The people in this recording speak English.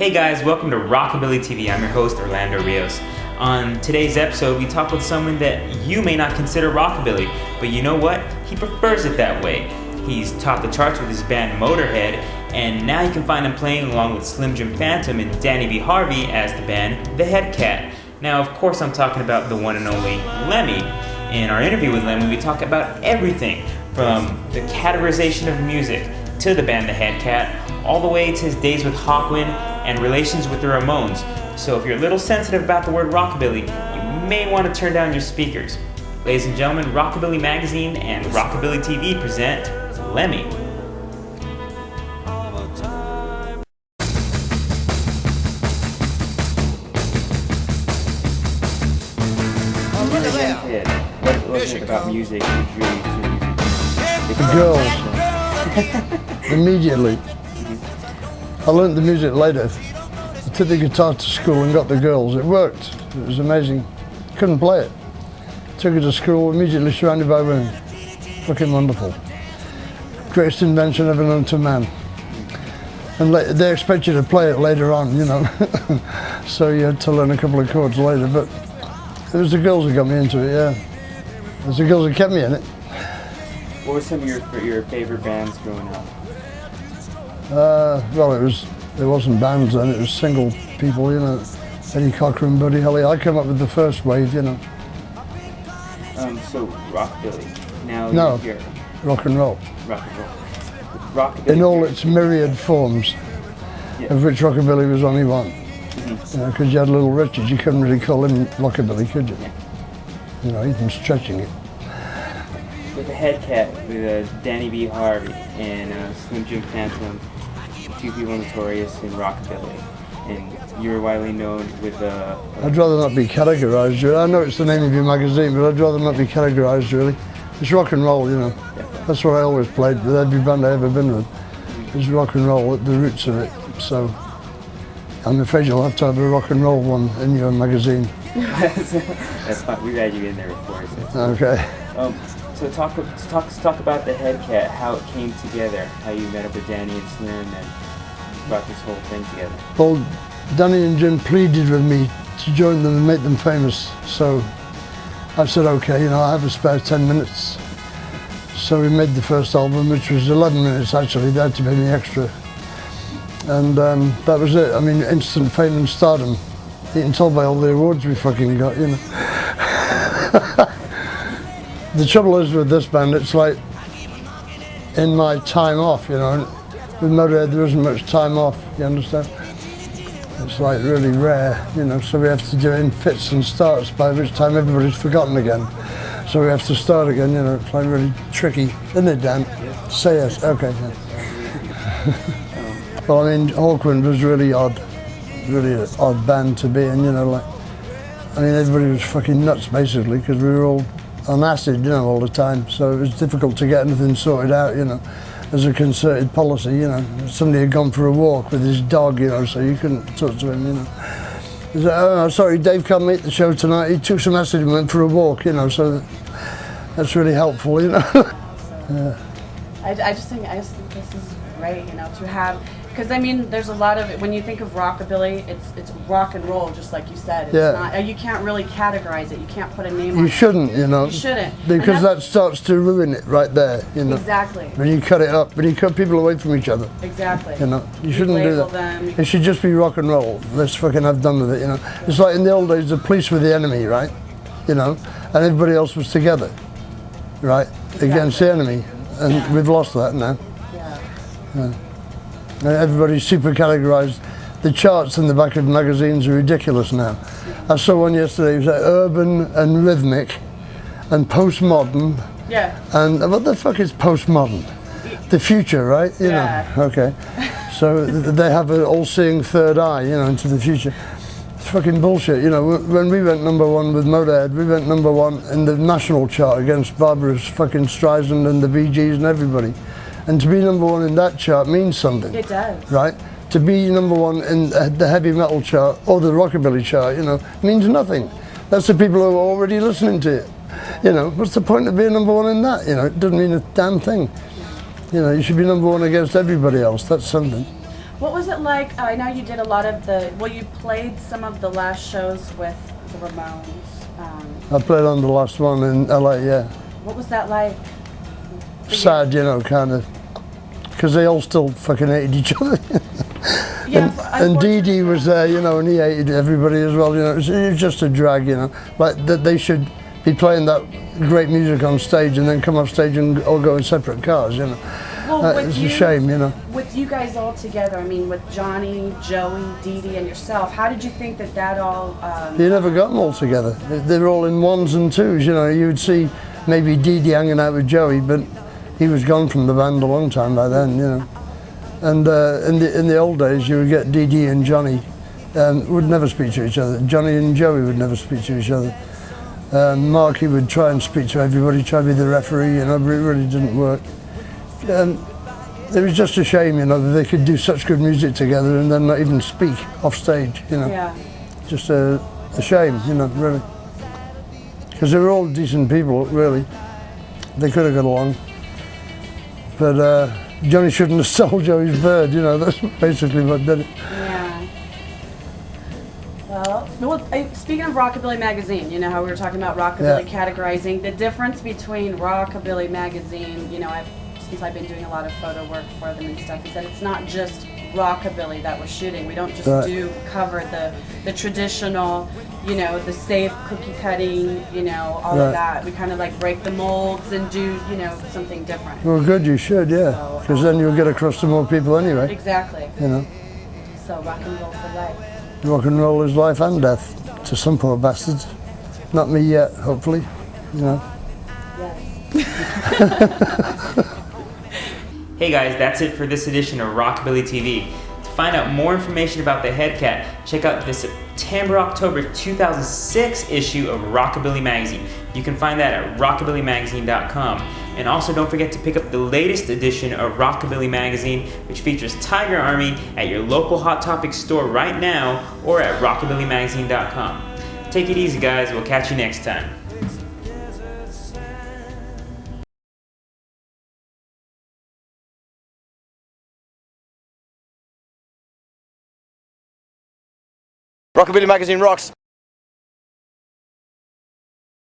Hey guys, welcome to Rockabilly TV. I'm your host, Orlando Rios. On today's episode, we talk with someone that you may not consider rockabilly, but you know what? He prefers it that way. He's topped the charts with his band Motorhead, and now you can find him playing along with Slim Jim Phantom and Danny B. Harvey as the band The Head Cat. Now, of course, I'm talking about the one and only Lemmy. In our interview with Lemmy, we talk about everything from the categorization of music to the band The Head Cat, all the way to his days with Hawkwind and relations with the Ramones. So if you're a little sensitive about the word rockabilly, you may want to turn down your speakers. Ladies and gentlemen, Rockabilly Magazine and Rockabilly TV present Lemmy. What was it about music that drew you to music? The girls. Immediately. I learned the music later. I took the guitar to school and got the girls. It worked. It was amazing. Couldn't play it. Took it to school, immediately surrounded by women. Fucking wonderful. Greatest invention ever known to man. And they expect you to play it later on, you know. So you had to learn a couple of chords later, but it was the girls who got me into it, yeah. It was the girls who kept me in it. What were some of your favorite bands growing up? Well, it wasn't bands then, it was single people, you know. Eddie Cochran, Buddy Holly. I came up with the first wave, you know. So rockabilly. Now No, you're here. rock and roll. Rock and roll. Rockabilly. In all its myriad forms, Yeah. of which rockabilly was only one. Mm-hmm. You know, because you had Little Richard, you couldn't really call him rockabilly, could you? Yeah. You know, even stretching it. With the Head Cat, with Danny B. Harvey and Slim Jim Phantom, two people notorious in rockabilly, and you were widely known with the. I'd rather not be categorised, really. I know it's the name of your magazine, but I'd rather not be categorised, really. It's rock and roll, you know. That's what I always played with every band I ever been with. It's rock and roll at the roots of it. So I'm afraid you'll have to have a rock and roll one in your magazine. That's fine. We've had you in there before. So. Okay. So talk about the Head Cat, how it came together, how you met up with Danny and Slim and brought this whole thing together. Well, Danny and Jim pleaded with me to join them and make them famous. So I said, okay, you know, I have a spare 10 minutes. So we made the first album, which was 11 minutes actually. They had to pay me extra. And that was it. I mean, instant fame and stardom. You can tell by all the awards we fucking got, you know. The trouble is with this band, it's like in my time off, you know. With Motorhead, there isn't much time off, you understand? It's like really rare, you know, so we have to do it in fits and starts, by which time everybody's forgotten again. So we have to start again, you know, it's like really tricky, isn't it, Dan? Yeah. Say yes, okay. Yeah. Well, I mean, Hawkwind was really an odd band to be in, you know, like, I mean, everybody was fucking nuts, basically, because we were all on acid, you know, all the time, so it was difficult to get anything sorted out, you know, as a concerted policy, you know. Somebody had gone for a walk with his dog, you know, so you couldn't talk to him, you know. He said, oh, sorry, Dave can't make the show tonight. He took some acid and went for a walk, you know, so that's really helpful, you know. Yeah. I just think this is great, you know, to have, because I mean, there's a lot of it, when you think of rockabilly, it's rock and roll, just like you said. It's not, you can't really categorize it. You can't put a name on it. You shouldn't, you know. You shouldn't. Because that starts to ruin it right there, you know. Exactly. When you cut it up, when you cut people away from each other. Exactly. You know, you shouldn't do that. Them. It should just be rock and roll. Let's fucking have done with it, you know. It's like in the old days, the police were the enemy, right? You know, and everybody else was together, right? Exactly. Against the enemy. And we've lost that now. Yeah. Everybody's super categorized. The charts in the back of magazines are ridiculous now. I saw one yesterday, it was like urban and rhythmic and postmodern. Yeah. And what the fuck is postmodern? The future, right? You know. Okay. So they have an all-seeing third eye, you know, into the future. It's fucking bullshit, you know. When we went #1 with Motorhead, we went #1 in the national chart against Barbara fucking Streisand and the Bee Gees and everybody. And to be #1 in that chart means something. It does. Right? To be #1 in the heavy metal chart or the rockabilly chart, you know, means nothing. That's the people who are already listening to it. You know, what's the point of being #1 in that? You know, it doesn't mean a damn thing. You know, you should be #1 against everybody else. That's something. What was it like? I know you did a lot of the, well, you played some of the last shows with the Ramones. I played on the last one in LA, yeah. What was that like? Sad, you know, kind of, because they all still fucking hated each other. Yeah, and Dee Dee was there, you know, and he hated everybody as well, you know. It was just a drag, you know. Like, that they should be playing that great music on stage and then come off stage and all go in separate cars, you know. Well, it's a shame, you know. With you guys all together, I mean, with Johnny, Joey, Dee Dee, and yourself, how did you think that all... You never got them all together. They were all in ones and twos, you know. You would see maybe Dee Dee hanging out with Joey, but he was gone from the band a long time by then, you know. And in the old days, you would get Dee Dee and Johnny would never speak to each other. Johnny and Joey would never speak to each other. Marky would try and speak to everybody, try to be the referee, you know, but it really didn't work. It was just a shame, you know, that they could do such good music together and then not even speak off stage, you know. Yeah. Just a shame, you know, really. Because they were all decent people, really. They could have got along. But Johnny shouldn't have stole Joey's bird, you know, that's basically what did it. Yeah. Well, speaking of Rockabilly Magazine, you know how we were talking about Rockabilly categorizing, the difference between Rockabilly Magazine, you know, since I've been doing a lot of photo work for them and stuff, is that it's not just rockabilly that we're shooting. We don't just cover the traditional, you know, the safe cookie cutting, you know, all of that. We kind of like break the molds and do, you know, something different. Well, good, you should, yeah, because then you'll get across to more people anyway. Exactly. You know. So rock and roll for life. Rock and roll is life and death to some poor bastards. Not me yet, hopefully, you know. Yes. Hey guys, that's it for this edition of Rockabilly TV. To find out more information about the Headcat, check out the September-October 2006 issue of Rockabilly Magazine. You can find that at RockabillyMagazine.com. And also don't forget to pick up the latest edition of Rockabilly Magazine, which features Tiger Army at your local Hot Topic store right now or at RockabillyMagazine.com. Take it easy guys, we'll catch you next time. Rockabilly Magazine rocks!